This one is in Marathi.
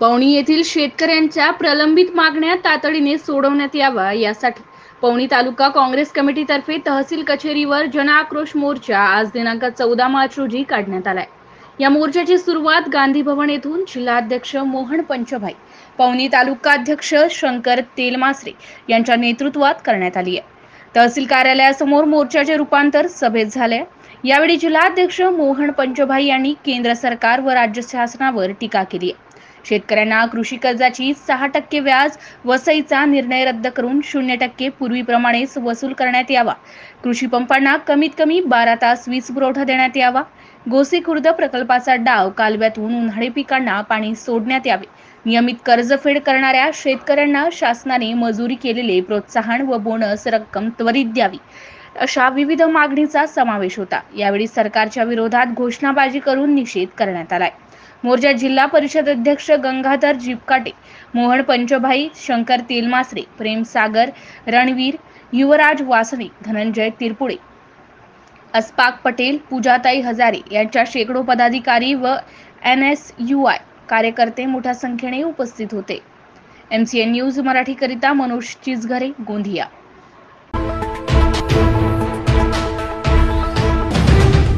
पवनी येथील शेतकऱ्यांच्या प्रलंबित मागण्या तातडीने सोडवण्यात यावा यासाठी पवनी तालुका काँग्रेस कमिटीतर्फे तहसील कचेरीवर जनआक्रोश मोर्चा आज दिनांक 14 मार्च रोजी काढण्यात आलाय। या मोर्चाची सुरुवात गांधी भवन येथून जिल्हाध्यक्ष मोहन पंचभाई, पवनी तालुकाध्यक्ष शंकर तेलमासरे यांच्या नेतृत्वात करण्यात आली आहे। तहसील कार्यालयासमोर मोर्चाचे रूपांतर सभेत झाले। यावेळी जिल्हाध्यक्ष मोहन पंचभाई यांनी केंद्र सरकार व राज्य शासनावर टीका केली आहे। शेतकऱ्यांना कृषी कर्जाची 6% व्याज वसईचा निर्णय रद्द करून 0% पूर्वीप्रमाणेच वसूल करण्यात यावा। कृषी पंपांना कमीत कमी 12 तास वीज पुरवठा देण्यात यावा। गोसी खुर्द प्रकल्पाचा डाव कालव्यातून उन्हाळी पिकांना पाणी सोडण्यात यावे। नियमित कर्जफेड करणाऱ्या शेतकऱ्यांना शासनाने मंजुरी केलेले प्रोत्साहन व बोनस रक्कम त्वरित द्यावी, अशा विविध मागणीचा समावेश होता। यावेळी सरकारच्या विरोधात घोषणाबाजी करून निषेध करण्यात आलाय। मोर्चात जिल्हा परिषद अध्यक्ष गंगाधर जिपकाटे, मोहन पंचभाई, शंकर तेलमासरे, प्रेम सागर रणवीर, युवराज वासने, धनंजय तिरपुडे, अस्पाक पटेल, पूजाताई हजारे यांच्या शेकडो पदाधिकारी व NSUI कार्यकर्ते मोठ्या संख्येने उपस्थित होते। MCN न्यूज मराठी करिता मनोज चिजघरे, गोंदिया।